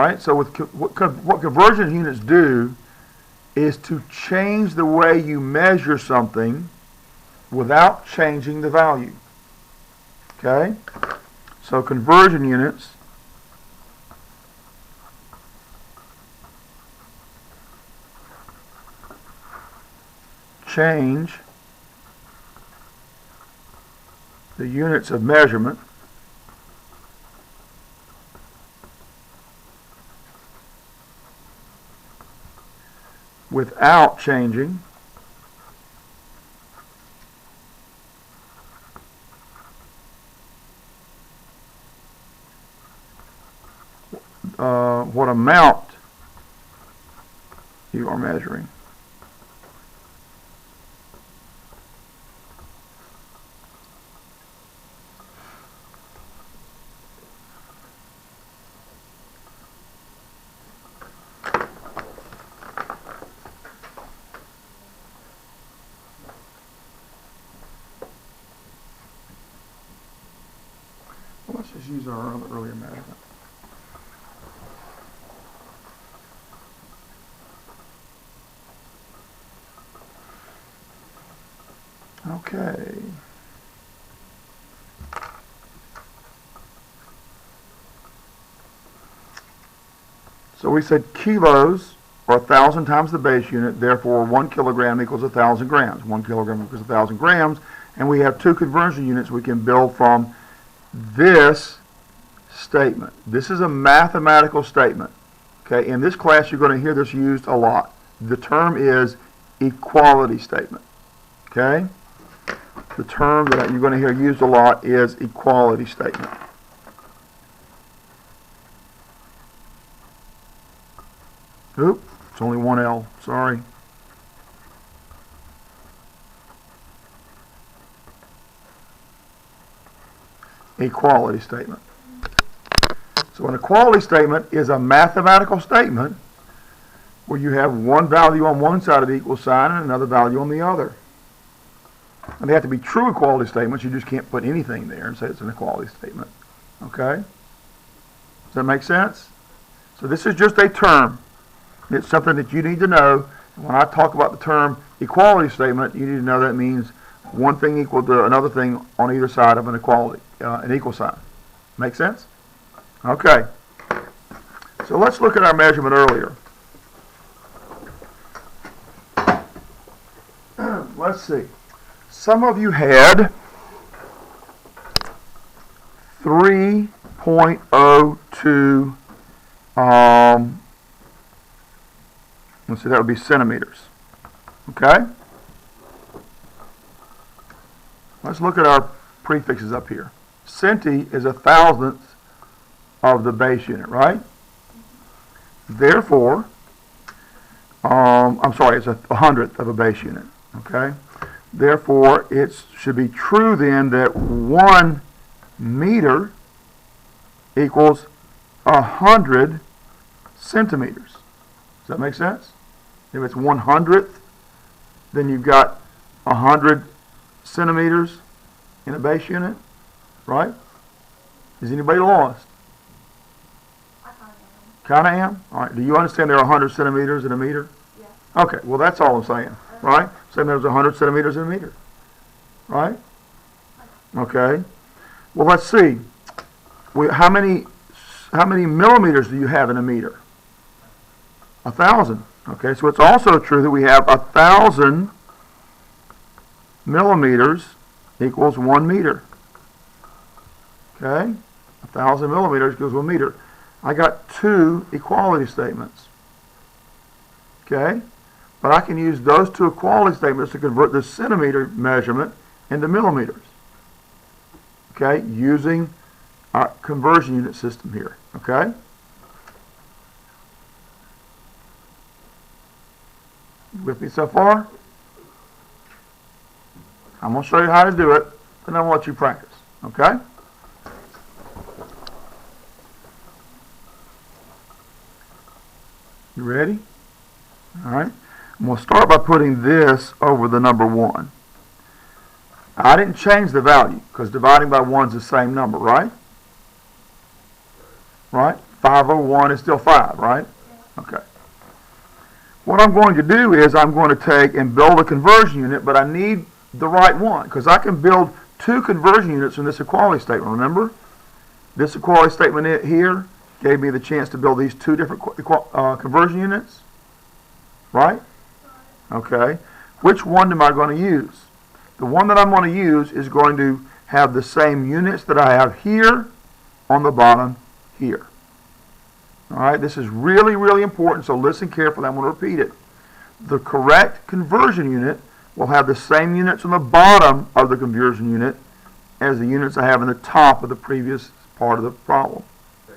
Right? So what conversion units do is to change the way you measure something without changing the value. Okay? So conversion units change the units of measurement without changing what amount you are measuring. Let's just use our earlier measurement. Okay. So we said kilos are 1,000 times the base unit, therefore 1 kilogram equals 1,000 grams. 1 kilogram equals 1,000 grams, and we have two conversion units we can build from this statement. This is a mathematical statement. Okay, in this class you're going to hear this used a lot. The term is equality statement. Okay? The term that you're going to hear used a lot is equality statement. Oop, it's only one L, sorry. Equality statement. So an equality statement is a mathematical statement where you have one value on one side of the equal sign and another value on the other. And they have to be true equality statements. You just can't put anything there and say it's an equality statement. Okay? Does that make sense? So this is just a term. It's something that you need to know. When I talk about the term equality statement, you need to know that means one thing equal to another thing on either side of an equality, an equal sign. Make sense? Okay. So let's look at our measurement earlier. Let's see. Some of you had 3.02, let's see, that would be centimeters. Okay? Let's look at our prefixes up here. Centi is 1,000th of the base unit, right? Therefore, I'm sorry, it's 100th of a base unit. Okay? Therefore, it should be true then that 1 meter equals 100 centimeters. Does that make sense? If it's 100th, then you've got 100 centimeters in a base unit, right? Is anybody lost? I kind of am. All right. Do you understand there are 100 centimeters in a meter? Yeah. Okay. Well, that's all I'm saying, right? Saying there's 100 centimeters in a meter, right? Okay. Well, let's see. How many millimeters do you have in a meter? 1,000. Okay. So it's also true that we have 1,000 millimeters equals 1 meter. Okay? 1,000 millimeters equals 1 meter. I got two equality statements. Okay? But I can use those two equality statements to convert the centimeter measurement into millimeters. Okay? Using our conversion unit system here. Okay? With me so far? I'm going to show you how to do it, and then I'll let you practice. Okay? You ready? All right. I'm going to start by putting this over the number 1. I didn't change the value because dividing by 1 is the same number, right? Right? 5 5 over 1 is still 5, right? Okay. What I'm going to do is I'm going to take and build a conversion unit, but I need the right one, because I can build 2 conversion units from this equality statement, remember? This equality statement here gave me the chance to build these 2 different conversion units, right? Okay. Which one am I going to use? The one that I'm going to use is going to have the same units that I have here on the bottom here. All right, this is really, really important, so listen carefully. I'm going to repeat it. The correct conversion unit will have the same units on the bottom of the conversion unit as the units I have in the top of the previous part of the problem.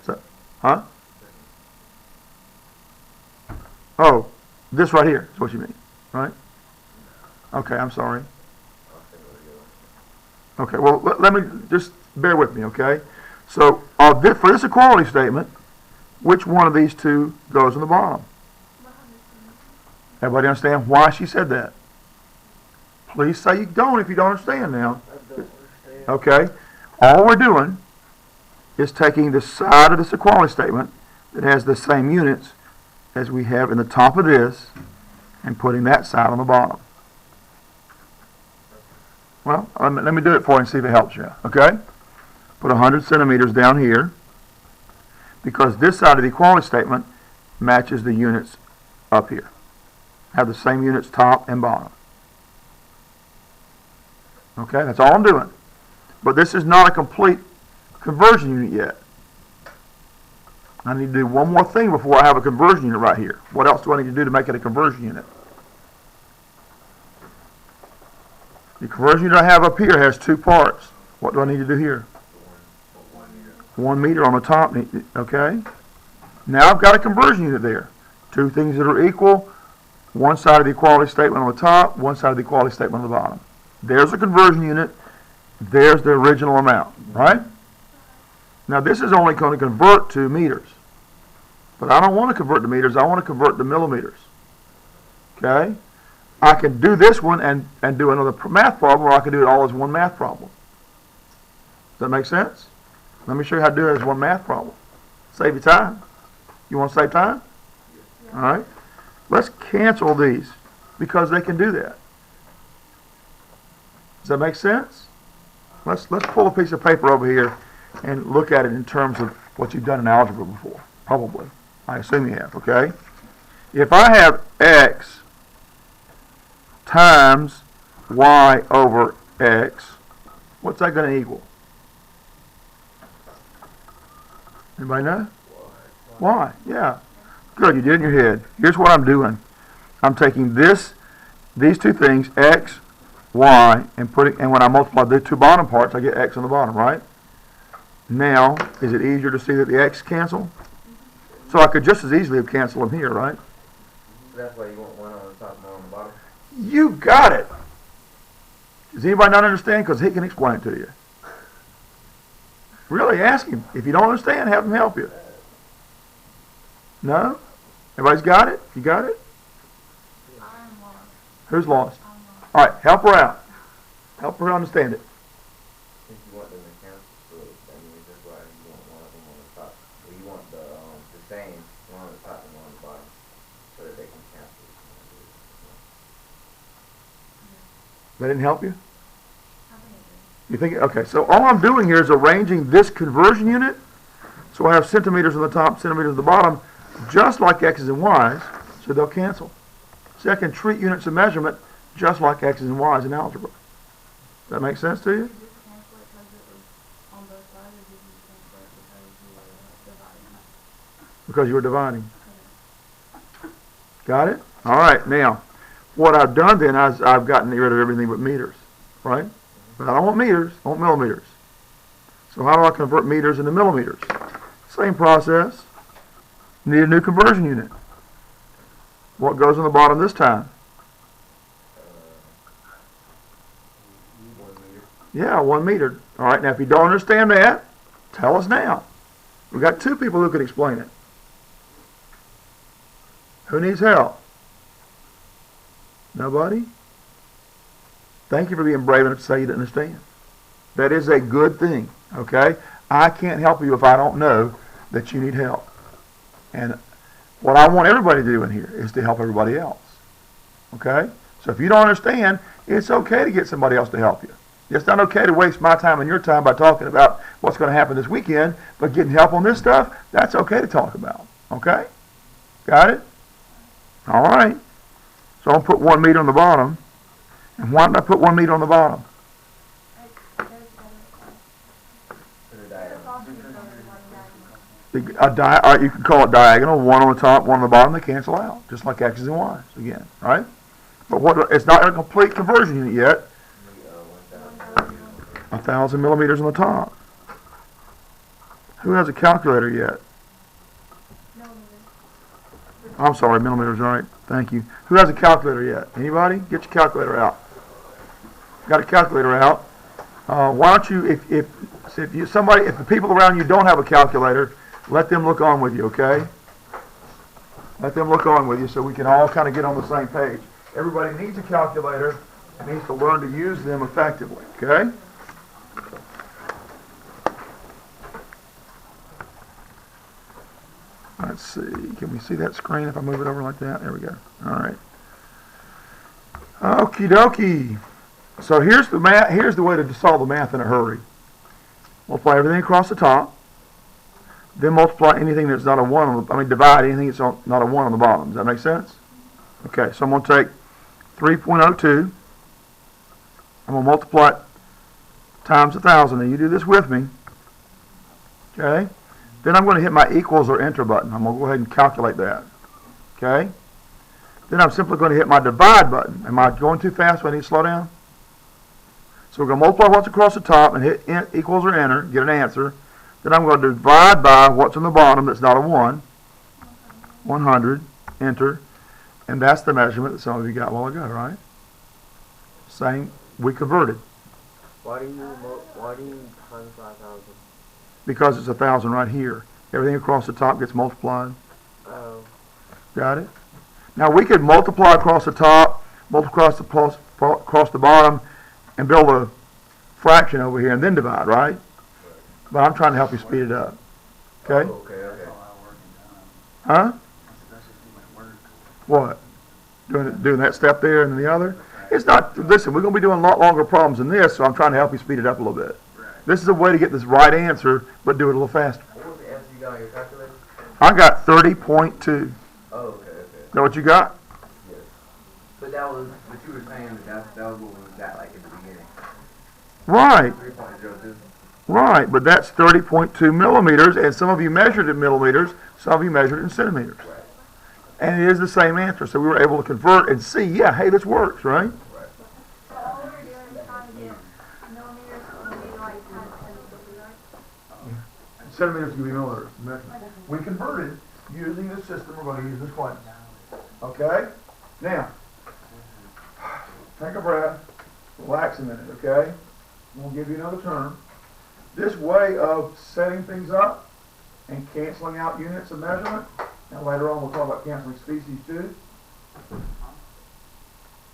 So, huh? Oh, this right here is what you mean, right? Okay, I'm sorry. Okay, well, let me just bear with me, okay? So, for this equality statement, which one of these 2 goes in the bottom? Everybody understand why she said that? Please say you don't if you don't understand now. Okay, all we're doing is taking the side of this equality statement that has the same units as we have in the top of this and putting that side on the bottom. Well, let me do it for you and see if it helps you, okay? Put 100 centimeters down here, because this side of the equality statement matches the units up here. Have the same units top and bottom. Okay, that's all I'm doing. But this is not a complete conversion unit yet. I need to do one more thing before I have a conversion unit right here. What else do I need to do to make it a conversion unit? The conversion unit I have up here has 2 parts. What do I need to do here? 1 meter on the top, okay? Now I've got a conversion unit there. 2 things that are equal. One side of the equality statement on the top, one side of the equality statement on the bottom. There's a conversion unit. There's the original amount, right? Now this is only going to convert to meters. But I don't want to convert to meters. I want to convert to millimeters. Okay? I can do this one and do another math problem, or I can do it all as one math problem. Does that make sense? Let me show you how to do it as one math problem. Save you time. You want to save time? All right. Let's cancel these because they can do that. Does that make sense? Let's pull a piece of paper over here and look at it in terms of what you've done in algebra before. Probably. I assume you have, okay? If I have x times y over x, what's that going to equal? Anybody know? Y. Yeah. Good, you did in your head. Here's what I'm doing. I'm taking these 2 things, x, y, and when I multiply the 2 bottom parts, I get x on the bottom, right? Now, is it easier to see that the x cancel? So I could just as easily have canceled them here, right? That's why you want one on the top and one on the bottom? You got it. Does anybody not understand? Because he can explain it to you. Really, ask him. If you don't understand, have him help you. No? Everybody's got it? You got it? I'm lost. Who's lost? I'm lost. All right, help her out. Help her understand it. If you want them to cancel, so that means that's why you want one of them on the top. Or you want the same, one on the top and one on the bottom, so that they can cancel. That didn't help you? I think it is. You think? Okay, so all I'm doing here is arranging this conversion unit. So I have centimeters on the top, centimeters on the bottom, just like x's and y's, so they'll cancel. See, I can treat units of measurement just like x's and y's in algebra. Does that make sense to you? Did you cancel it because it was on both sides, or did you cancel it because you were dividing? Because you were dividing. Got it? All right, now, what I've done then is I've gotten rid of everything but meters, right? But I don't want meters, I want millimeters. So how do I convert meters into millimeters? Same process. Need a new conversion unit. What goes on the bottom this time? 1 meter. Yeah, 1 meter. All right, now if you don't understand that, tell us now. We've got 2 people who can explain it. Who needs help? Nobody? Thank you for being brave enough to say you didn't understand. That is a good thing, okay? I can't help you if I don't know that you need help. And what I want everybody to do in here is to help everybody else. Okay? So if you don't understand, it's okay to get somebody else to help you. It's not okay to waste my time and your time by talking about what's going to happen this weekend, but getting help on this stuff, that's okay to talk about. Okay? Got it? All right. So I'll put 1 meter on the bottom. And why did I put 1 meter on the bottom? You can call it diagonal, one on the top, one on the bottom, they cancel out, just like X's and Y's again, right? But it's not a complete conversion unit yet. 1,000 millimeters on the top. Who has a calculator yet? I'm sorry, millimeters, right? Thank you. Who has a calculator yet? Anybody? Get your calculator out. Got a calculator out. Why don't you, if the people around you don't have a calculator, let them look on with you, okay? Let them look on with you so we can all kind of get on the same page. Everybody needs a calculator and needs to learn to use them effectively, okay? Let's see. Can we see that screen if I move it over like that? There we go. All right. Okie dokie. So here's the math. Here's the way to solve the math in a hurry. Multiply everything across the top. Then multiply anything that's not a 1 divide anything that's not a 1 on the bottom. Does that make sense? Okay, so I'm going to take 3.02. I'm going to multiply it times 1,000. And you do this with me. Okay? Then I'm going to hit my equals or enter button. I'm going to go ahead and calculate that. Okay? Then I'm simply going to hit my divide button. Am I going too fast? Do I need to slow down? So we're going to multiply what's across the top and hit equals or enter, get an answer. Then I'm going to divide by what's on the bottom that's not a 1. 100, enter. And that's the measurement that some of you got a while ago, right? Same, we converted. Why do you times 5,000? Because it's 1,000 right here. Everything across the top gets multiplied. Oh. Got it? Now we could multiply across the top, multiply across the bottom, and build a fraction over here and then divide, right? But I'm trying to help you speed it up. Okay? Okay. Huh? What? Doing that step there and then the other? It's not, listen, we're going to be doing a lot longer problems than this, so I'm trying to help you speed it up a little bit. This is a way to get this right answer, but do it a little faster. What was the answer you got on your calculator? I got 30.2. Oh, okay. Is that what you got? Yes. But you were saying that was what we got like in the beginning. Right. 3.02. Right, but that's 30.2 millimeters, and some of you measured in millimeters, some of you measured in centimeters. Right. And it is the same answer, so we were able to convert and see, yeah, hey, this works, right? Right. So all we were doing is trying to get millimeters from the like kind of Centimeters to be millimeters. We converted using this system we're going to use this class. Okay? Now, take a breath, relax a minute, okay? We'll give you another term. This way of setting things up and canceling out units of measurement, and later on we'll talk about canceling species too.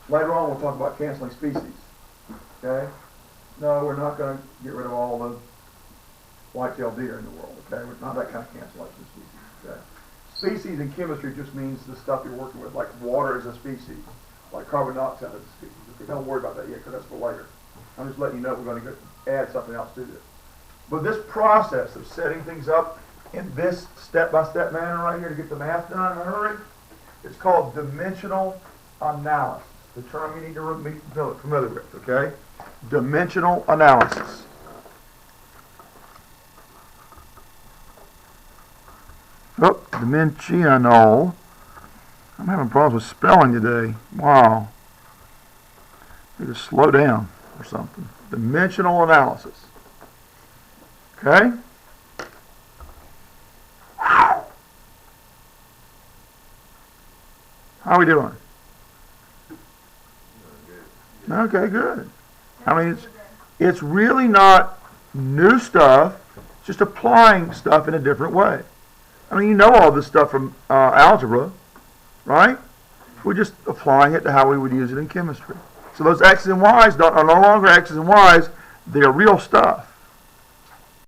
Later on we'll talk about canceling species. Okay? No, we're not going to get rid of all the white-tailed deer in the world. Okay? We're not that kind of cancellation of species. Okay? Species in chemistry just means the stuff you're working with, like water is a species, like carbon dioxide is a species. Okay, don't worry about that yet because that's for later. I'm just letting you know we're going to add something else to this. But this process of setting things up in this step-by-step manner right here to get the math done in a hurry, it's called dimensional analysis. The term you need to be familiar with, okay? Dimensional analysis. Oh, dimensional. I'm having problems with spelling today. Wow. Need to slow down or something. Dimensional analysis. Okay? How are we doing? Okay, good. I mean, it's really not new stuff. It's just applying stuff in a different way. I mean, you know all this stuff from algebra, right? We're just applying it to how we would use it in chemistry. So those X's and Y's are no longer X's and Y's. They're real stuff.